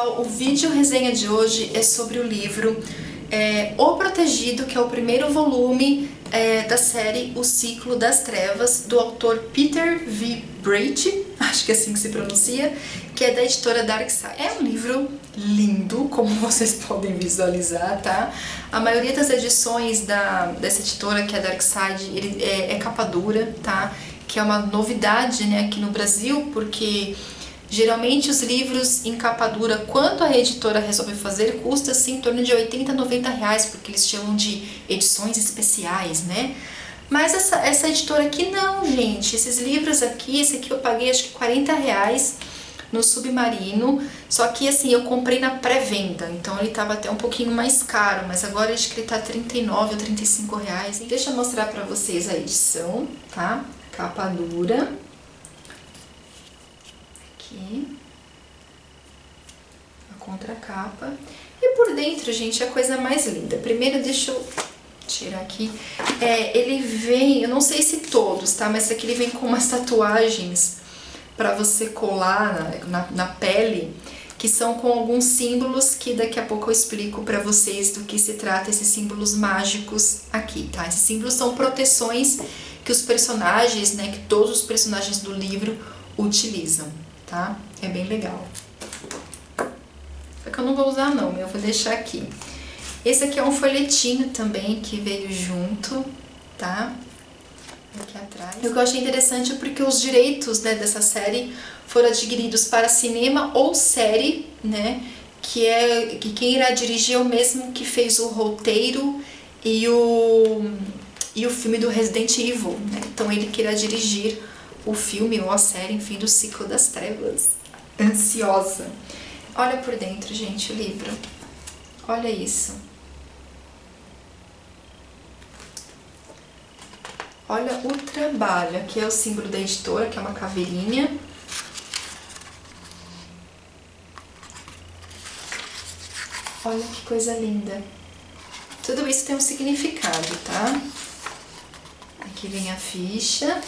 pessoal, o vídeo resenha de hoje é sobre o livro O Protegido, que é o primeiro volume da série O Ciclo das Trevas, do autor Peter V. Brady, acho que é assim que se pronuncia, que é da editora Darkside. É um livro lindo, como vocês podem visualizar, tá? A maioria das edições dessa editora, que é a Darkside, é capa dura, tá? Que é uma novidade, né, aqui no Brasil, porque geralmente os livros em capa dura, quando a editora resolve fazer, custa assim em torno de 80, 90 reais, porque eles chamam de edições especiais, né? Mas essa editora aqui não, gente. Esses livros aqui, esse aqui eu paguei acho que 40 reais no Submarino, só que assim, eu comprei na pré-venda, então ele tava até um pouquinho mais caro, mas agora acho que ele tá 39 ou 35 reais. Deixa eu mostrar pra vocês a edição, tá? Capa dura. Aqui. A contracapa. E por dentro, gente, é a coisa mais linda. Primeiro, deixa eu tirar aqui. Ele vem, eu não sei se todos, tá? Mas esse aqui ele vem com umas tatuagens pra você colar na pele, que são com alguns símbolos que daqui a pouco eu explico pra vocês do que se trata esses símbolos mágicos aqui, tá? Esses símbolos são proteções que os personagens, né, que todos os personagens do livro utilizam, tá? É bem legal. Só que eu não vou usar não, eu vou deixar aqui. Esse aqui é um folhetinho também que veio junto, tá? Aqui atrás. O que eu achei interessante é porque os direitos, né, dessa série foram adquiridos para cinema ou série, né? Que quem irá dirigir é o mesmo que fez o roteiro e o filme do Resident Evil, né? Então ele que irá dirigir o filme ou a série, enfim, do Ciclo das Trevas. Ansiosa. Olha por dentro, gente, o livro. Olha isso. Olha o trabalho. Aqui é o símbolo da editora, que é uma caveirinha. Olha que coisa linda. Tudo isso tem um significado, tá? Aqui vem a ficha.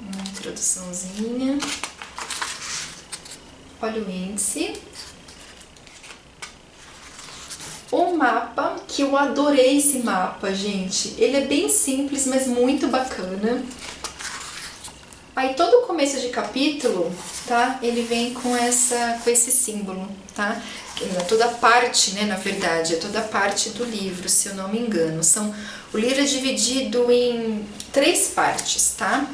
Uma introduçãozinha. Olha o índice. Um mapa, que eu adorei esse mapa, gente. Ele é bem simples, mas muito bacana. Aí todo começo de capítulo, tá? Ele vem com esse símbolo, tá? É toda parte, né, na verdade, é toda parte do livro, se eu não me engano. O livro é dividido em 3 partes, tá?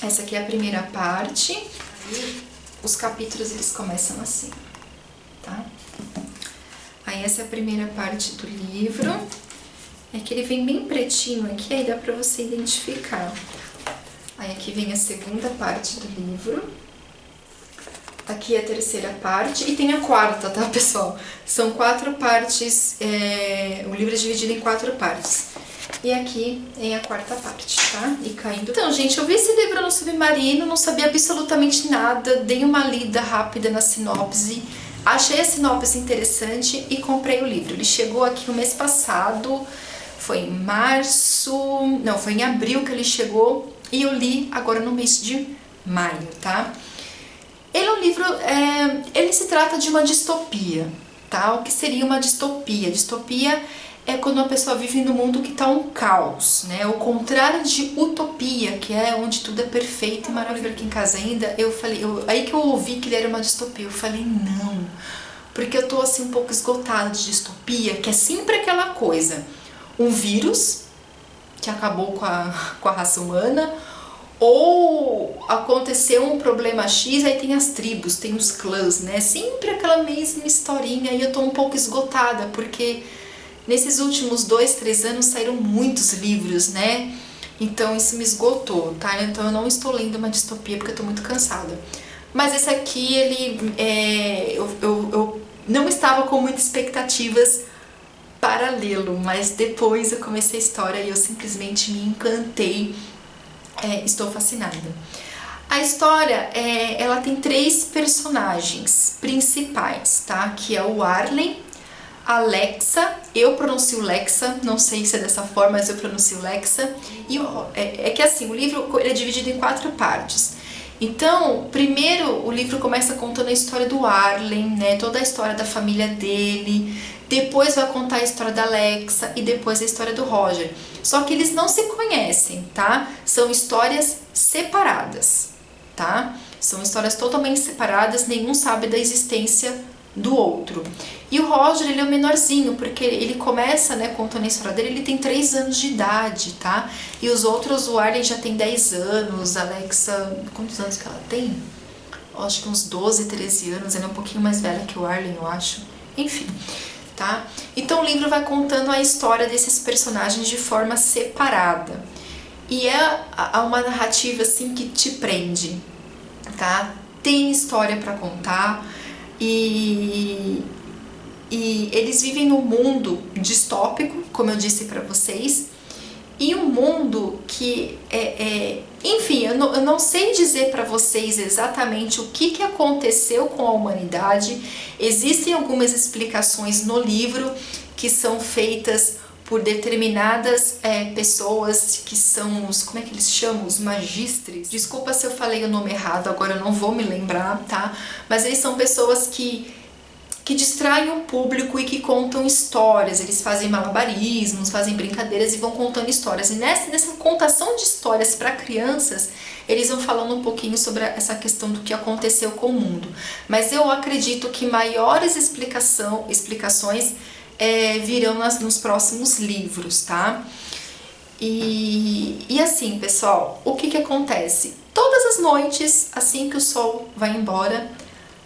Essa aqui é a primeira parte. Aí os capítulos eles começam assim, tá? Aí essa é a primeira parte do livro. É que ele vem bem pretinho aqui, aí dá pra você identificar. Aí aqui vem a segunda parte do livro. Aqui é a terceira parte e tem a quarta, tá, pessoal? São 4 partes, o livro é dividido em 4 partes. E aqui é a quarta parte, tá? E caindo. Então, gente, eu vi esse livro no Submarino, não sabia absolutamente nada, dei uma lida rápida na sinopse, achei a sinopse interessante e comprei o livro. Ele chegou aqui no mês passado, foi em março, não, foi em abril que ele chegou e eu li agora no mês de maio, tá? Ele é um livro, ele se trata de uma distopia, tá? O que seria uma distopia? Distopia é quando uma pessoa vive num mundo que tá um caos, né? O contrário de utopia, que é onde tudo é perfeito e maravilhoso. Aqui em casa ainda, aí que eu ouvi que ele era uma distopia, eu falei não, porque eu tô assim um pouco esgotada de distopia, que é sempre aquela coisa, um vírus que acabou com a raça humana, ou aconteceu um problema X, aí tem as tribos, tem os clãs, né? Sempre aquela mesma historinha, e eu tô um pouco esgotada, porque nesses últimos 2, 3 anos saíram muitos livros, né? Então isso me esgotou, tá? Então eu não estou lendo uma distopia porque eu tô muito cansada. Mas esse aqui, eu não estava com muitas expectativas para lê-lo, mas depois eu comecei a história e eu simplesmente me encantei. Estou fascinada. A história, ela tem 3 personagens principais, tá? Que é o Arlen, a Lexa, eu pronuncio Lexa, não sei se é dessa forma, mas eu pronuncio Lexa. E é que assim, o livro ele é dividido em 4 partes. Então, primeiro o livro começa contando a história do Arlen, né? Toda a história da família dele. Depois vai contar a história da Alexa e depois a história do Roger. Só que eles não se conhecem, tá? São histórias separadas, tá? São histórias totalmente separadas, nenhum sabe da existência do outro. E o Roger, ele é o menorzinho, porque ele começa, né, contando a história dele, ele tem 3 anos de idade, tá? E os outros, o Arlen já tem 10 anos, a Alexa, quantos anos que ela tem? Eu acho que uns 12, 13 anos, ela é um pouquinho mais velha que o Arlen, eu acho. Enfim, tá? Então o livro vai contando a história desses personagens de forma separada. E é uma narrativa, assim, que te prende, tá? Tem história pra contar e eles vivem num mundo distópico, como eu disse pra vocês, e um mundo que enfim, eu não sei dizer pra vocês exatamente o que aconteceu com a humanidade. Existem algumas explicações no livro que são feitas por determinadas pessoas que são os, como é que eles chamam? Os magistres. Desculpa se eu falei o nome errado, agora eu não vou me lembrar, tá? Mas eles são pessoas que distraem o público e que contam histórias. Eles fazem malabarismos, fazem brincadeiras e vão contando histórias. E nessa contação de histórias para crianças, eles vão falando um pouquinho sobre essa questão do que aconteceu com o mundo. Mas eu acredito que maiores explicações virão nos próximos livros, tá? E assim, pessoal, o que acontece? Todas as noites, assim que o sol vai embora,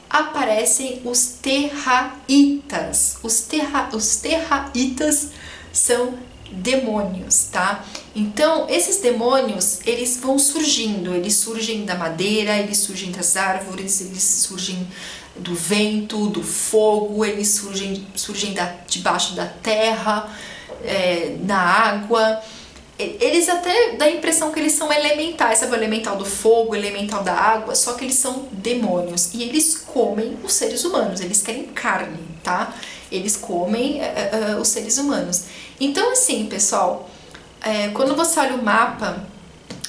aparecem os Terraitas. Os Terraitas são demônios, tá? Então, esses demônios, eles vão surgindo. Eles surgem da madeira, eles surgem das árvores, eles surgem do vento, do fogo, eles surgem debaixo da terra, na água. Eles até dão a impressão que eles são elementais, sabe? O elemental do fogo, o elemental da água, só que eles são demônios. E eles comem os seres humanos, eles querem carne, tá? Eles comem os seres humanos. Então, assim, pessoal, quando você olha o mapa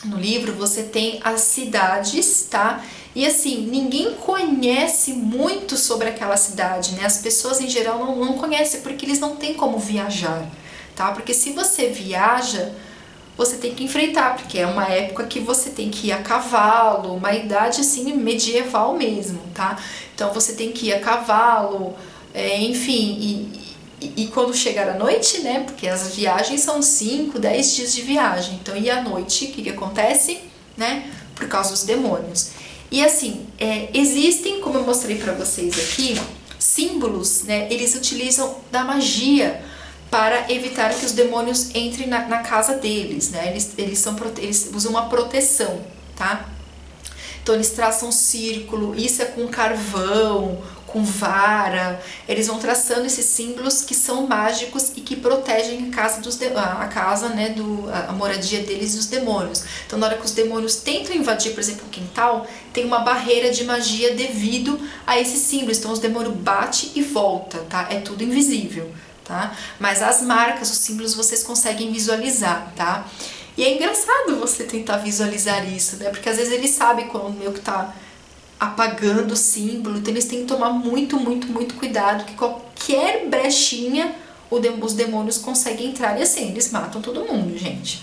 no livro, você tem as cidades, tá? E assim, ninguém conhece muito sobre aquela cidade, né? As pessoas em geral não conhecem, porque eles não têm como viajar, tá? Porque se você viaja, você tem que enfrentar, porque é uma época que você tem que ir a cavalo, uma idade assim medieval mesmo, tá? Então você tem que ir a cavalo, enfim, e quando chegar a noite, né? Porque as viagens são 5, 10 dias de viagem, então e à noite, o que acontece, né? Por causa dos demônios. E assim, existem, como eu mostrei pra vocês aqui, símbolos, né? Eles utilizam da magia para evitar que os demônios entrem na casa deles, né? Eles usam uma proteção, tá? Então eles traçam um círculo, isso é com carvão, com vara, eles vão traçando esses símbolos que são mágicos e que protegem a casa, né, a moradia deles dos demônios. Então na hora que os demônios tentam invadir, por exemplo, o quintal, tem uma barreira de magia devido a esses símbolos. Então os demônios batem e voltam, tá? É tudo invisível, tá? Mas as marcas, os símbolos vocês conseguem visualizar, tá? E é engraçado você tentar visualizar isso, né? Porque às vezes eles sabem quando o meu que tá apagando o símbolo, então eles têm que tomar muito, muito, muito cuidado, que qualquer brechinha os demônios conseguem entrar e assim, eles matam todo mundo, gente.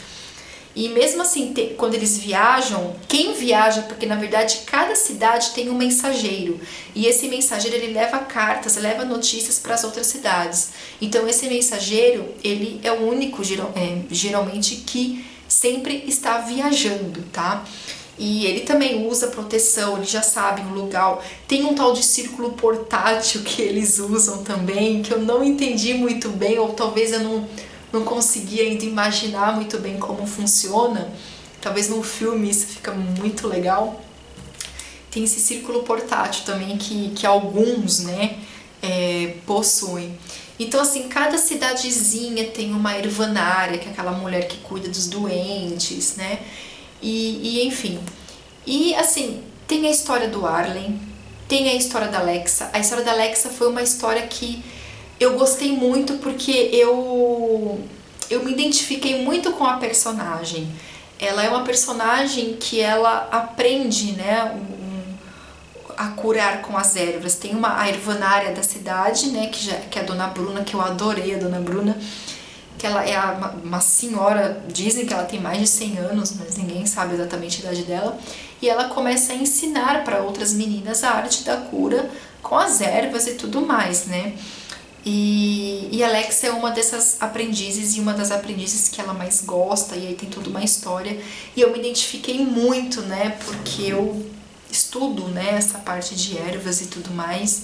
E mesmo assim, quando eles viajam, quem viaja, porque na verdade cada cidade tem um mensageiro, e esse mensageiro ele leva cartas, leva notícias para as outras cidades. Então esse mensageiro, ele é o único geralmente que sempre está viajando, tá? E ele também usa proteção, eles já sabem o lugar. Tem um tal de círculo portátil que eles usam também, que eu não entendi muito bem, ou talvez eu não consegui ainda imaginar muito bem como funciona. Talvez no filme isso fica muito legal. Tem esse círculo portátil também que alguns, né, possuem. Então assim, cada cidadezinha tem uma ervanária, que é aquela mulher que cuida dos doentes, né? E enfim, e assim, tem a história do Arlen, tem a história da Alexa. A história da Alexa foi uma história que eu gostei muito porque eu me identifiquei muito com a personagem. ela é uma personagem que ela aprende, né, a curar com as ervas. Tem a ervanária da cidade, né, que é a Dona Bruna, que eu adorei a Dona Bruna, que ela é uma senhora, dizem que ela tem mais de 100 anos, mas ninguém sabe exatamente a idade dela, e ela começa a ensinar para outras meninas a arte da cura com as ervas e tudo mais, né? E Alexa é uma dessas aprendizes e uma das aprendizes que ela mais gosta, e aí tem toda uma história, e eu me identifiquei muito, né, porque eu estudo, né, essa parte de ervas e tudo mais,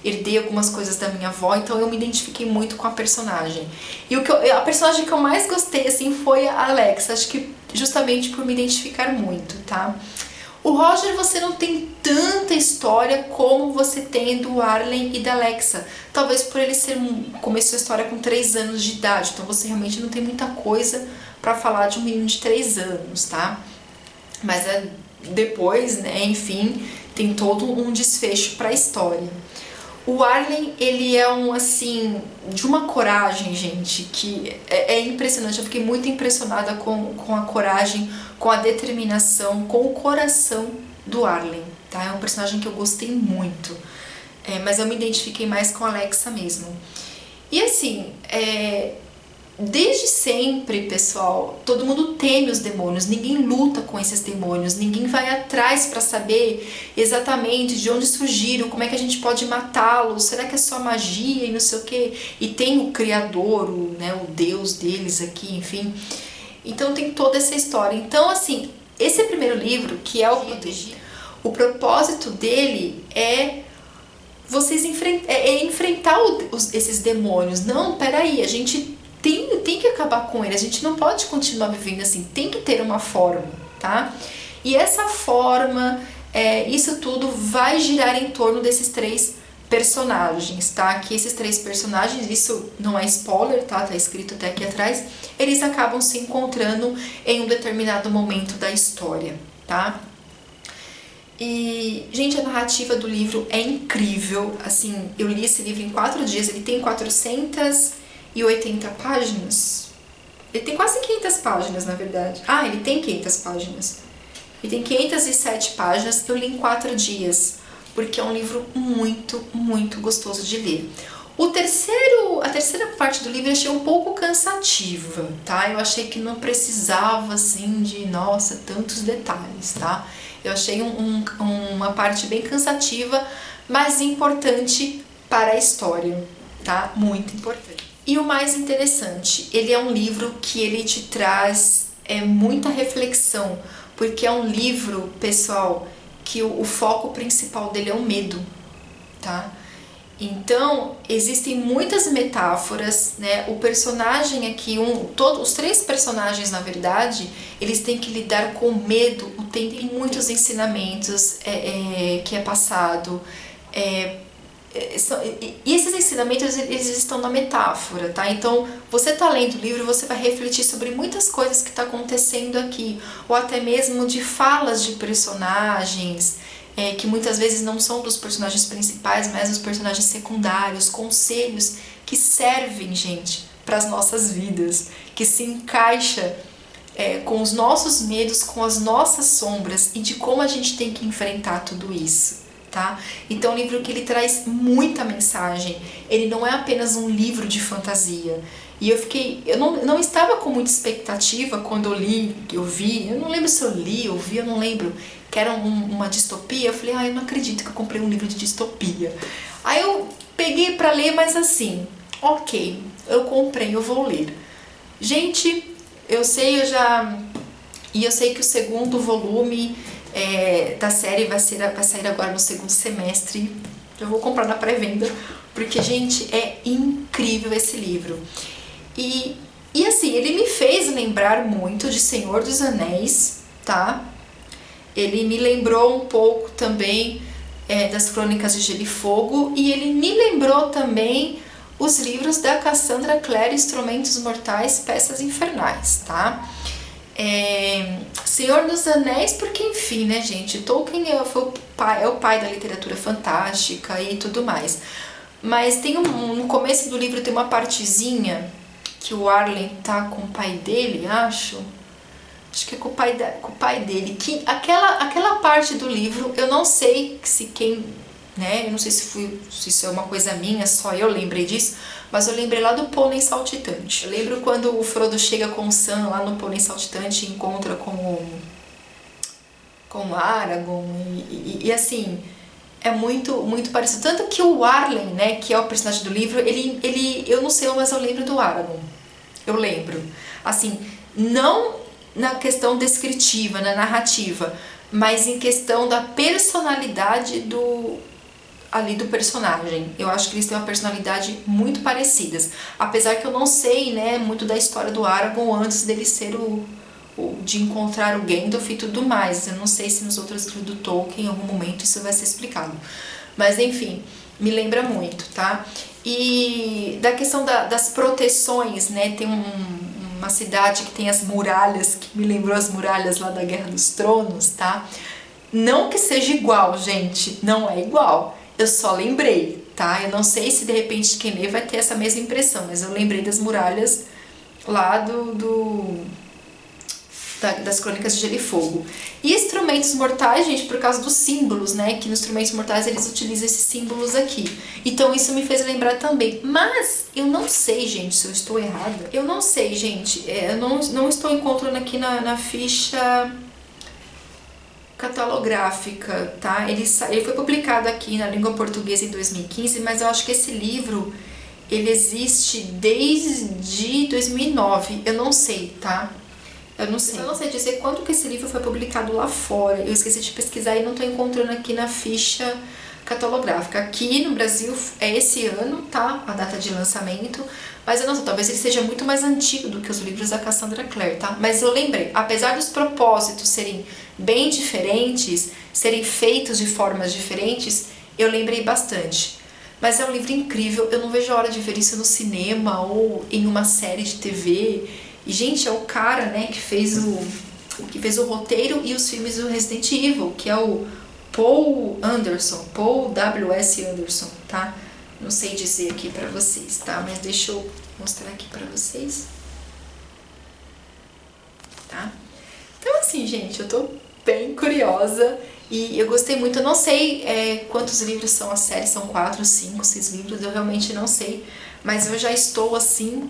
herdei algumas coisas da minha avó, então eu me identifiquei muito com a personagem. E a personagem que eu mais gostei, assim, foi a Alexa, acho que justamente por me identificar muito, tá? O Roger, você não tem tanta história como você tem do Arlen e da Alexa. Talvez por ele começou a história com 3 anos de idade, então você realmente não tem muita coisa pra falar de um menino de 3 anos, tá? Mas depois, né, enfim, tem todo um desfecho pra história. O Arlen, ele é assim, de uma coragem, gente, que é impressionante. Eu fiquei muito impressionada com a coragem, com a determinação, com o coração do Arlen, tá? É um personagem que eu gostei muito, mas eu me identifiquei mais com a Alexa mesmo. E assim, desde sempre, pessoal, todo mundo teme os demônios, ninguém luta com esses demônios, ninguém vai atrás para saber exatamente de onde surgiram, como é que a gente pode matá-los, será que é só magia e não sei o que? E tem o criador, o deus deles aqui, enfim. Então tem toda essa história. Então, assim, esse primeiro livro, que é o Protegido, o propósito dele é vocês enfrentar esses demônios. Não, peraí, a gente tem que acabar com ele, a gente não pode continuar vivendo assim, tem que ter uma forma, tá? E essa forma, isso tudo vai girar em torno desses 3 personagens, tá? Que esses 3 personagens, isso não é spoiler, tá? Tá escrito até aqui atrás, eles acabam se encontrando em um determinado momento da história, tá? E, gente, a narrativa do livro é incrível, assim, eu li esse livro em 4 dias, ele tem 480 páginas. Ele tem quase 500 páginas, na verdade. Ele tem 500 páginas. Ele tem 507 páginas, eu li em 4 dias, porque é um livro muito, muito gostoso de ler. A terceira parte do livro eu achei um pouco cansativa, tá? Eu achei que não precisava, assim, de, nossa, tantos detalhes, tá? Eu achei uma parte bem cansativa, mas importante para a história, tá? Muito importante. E o mais interessante, ele é um livro que ele te traz muita reflexão, porque é um livro, pessoal, que o foco principal dele é o medo, tá? Então, existem muitas metáforas, né? O personagem aqui, os 3 personagens, na verdade, eles têm que lidar com medo, tem muitos ensinamentos que é passado, e esses ensinamentos, eles estão na metáfora, tá? Então, você tá lendo o livro, você vai refletir sobre muitas coisas que tá acontecendo aqui, ou até mesmo de falas de personagens, que muitas vezes não são dos personagens principais, mas dos personagens secundários, conselhos que servem, gente, para as nossas vidas, que se encaixa com os nossos medos, com as nossas sombras e de como a gente tem que enfrentar tudo isso. Tá? Então, é um livro que ele traz muita mensagem, ele não é apenas um livro de fantasia. E eu não estava com muita expectativa quando eu vi, eu não lembro se eu li ou vi, eu não lembro, que era uma distopia. Eu falei, eu não acredito que eu comprei um livro de distopia. Aí eu peguei pra ler, mas assim, ok, eu comprei, eu vou ler. Gente, eu sei que o segundo volume da série vai sair agora no segundo semestre. Eu vou comprar na pré-venda, porque, gente, é incrível esse livro. E assim, ele me fez lembrar muito de Senhor dos Anéis, tá? Ele me lembrou um pouco também das Crônicas de Gelo e Fogo, e ele me lembrou também os livros da Cassandra Clare, Instrumentos Mortais, Peças Infernais, tá? Senhor dos Anéis, porque enfim, né, gente, Tolkien é o pai da literatura fantástica e tudo mais. Mas no começo do livro tem uma partezinha que o Arlen tá com o pai dele, acho acho que é com o pai dele, que aquela parte do livro, eu não sei se quem, né, eu não sei se isso é uma coisa minha, só eu lembrei disso, mas eu lembrei lá do Pônei Saltitante. Eu lembro quando o Frodo chega com o Sam lá no Pônei Saltitante e encontra com o Aragorn, e assim, é muito parecido. Tanto que o Arlen, né, que é o personagem do livro, eu não sei, mas eu lembro do Aragorn. Eu lembro. Assim, não na questão descritiva, na narrativa, mas em questão da personalidade do personagem. Eu acho que eles têm uma personalidade muito parecidas. Apesar que eu não sei, né, muito da história do Aragorn antes dele ser de encontrar o Gandalf e tudo mais. Eu não sei se nos outros livros do Tolkien em algum momento isso vai ser explicado. Mas enfim, me lembra muito, tá? E da questão das proteções, né? Tem uma cidade que tem as muralhas, que me lembrou as muralhas lá da Guerra dos Tronos, tá? Não que seja igual, gente, não é igual. Eu só lembrei, tá? Eu não sei se de repente quem lê vai ter essa mesma impressão, mas eu lembrei das muralhas lá das Crônicas de Gelo e Fogo. E Instrumentos Mortais, gente, por causa dos símbolos, né? Que nos Instrumentos Mortais eles utilizam esses símbolos aqui. Então isso me fez lembrar também. Mas eu não sei, gente, se eu estou errada. Eu não sei, gente. Eu não estou encontrando aqui na ficha catalográfica, tá? Ele foi publicado aqui na língua portuguesa em 2015, mas eu acho que esse livro ele existe desde 2009. Eu não sei, tá? Eu não sei dizer quando que esse livro foi publicado lá fora. Eu esqueci de pesquisar e não estou encontrando aqui na ficha catalográfica. Aqui no Brasil é esse ano, tá? A data de lançamento. Mas eu não sei, talvez ele seja muito mais antigo do que os livros da Cassandra Clare, tá? Mas eu lembrei, apesar dos propósitos serem bem diferentes, serem feitos de formas diferentes, eu lembrei bastante. Mas é um livro incrível, eu não vejo a hora de ver isso no cinema ou em uma série de TV. E, gente, é o cara, né, que fez o roteiro e os filmes do Resident Evil, que é o Paul W.S. Anderson, tá? Não sei dizer aqui pra vocês, tá? Mas deixa eu mostrar aqui pra vocês. Tá? Então, assim, gente, eu tô bem curiosa e eu gostei muito. Eu não sei quantos livros são a série, são 4, 5, 6 livros, eu realmente não sei. Mas eu já estou, assim...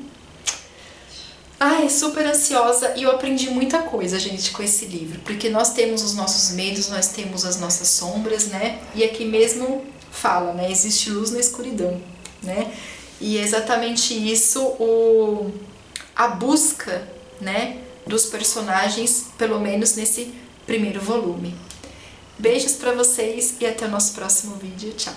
super ansiosa e eu aprendi muita coisa, gente, com esse livro. Porque nós temos os nossos medos, nós temos as nossas sombras, né? E aqui mesmo fala, né? Existe luz na escuridão, né? E é exatamente isso a busca, né? Dos personagens, pelo menos nesse primeiro volume. Beijos pra vocês e até o nosso próximo vídeo. Tchau!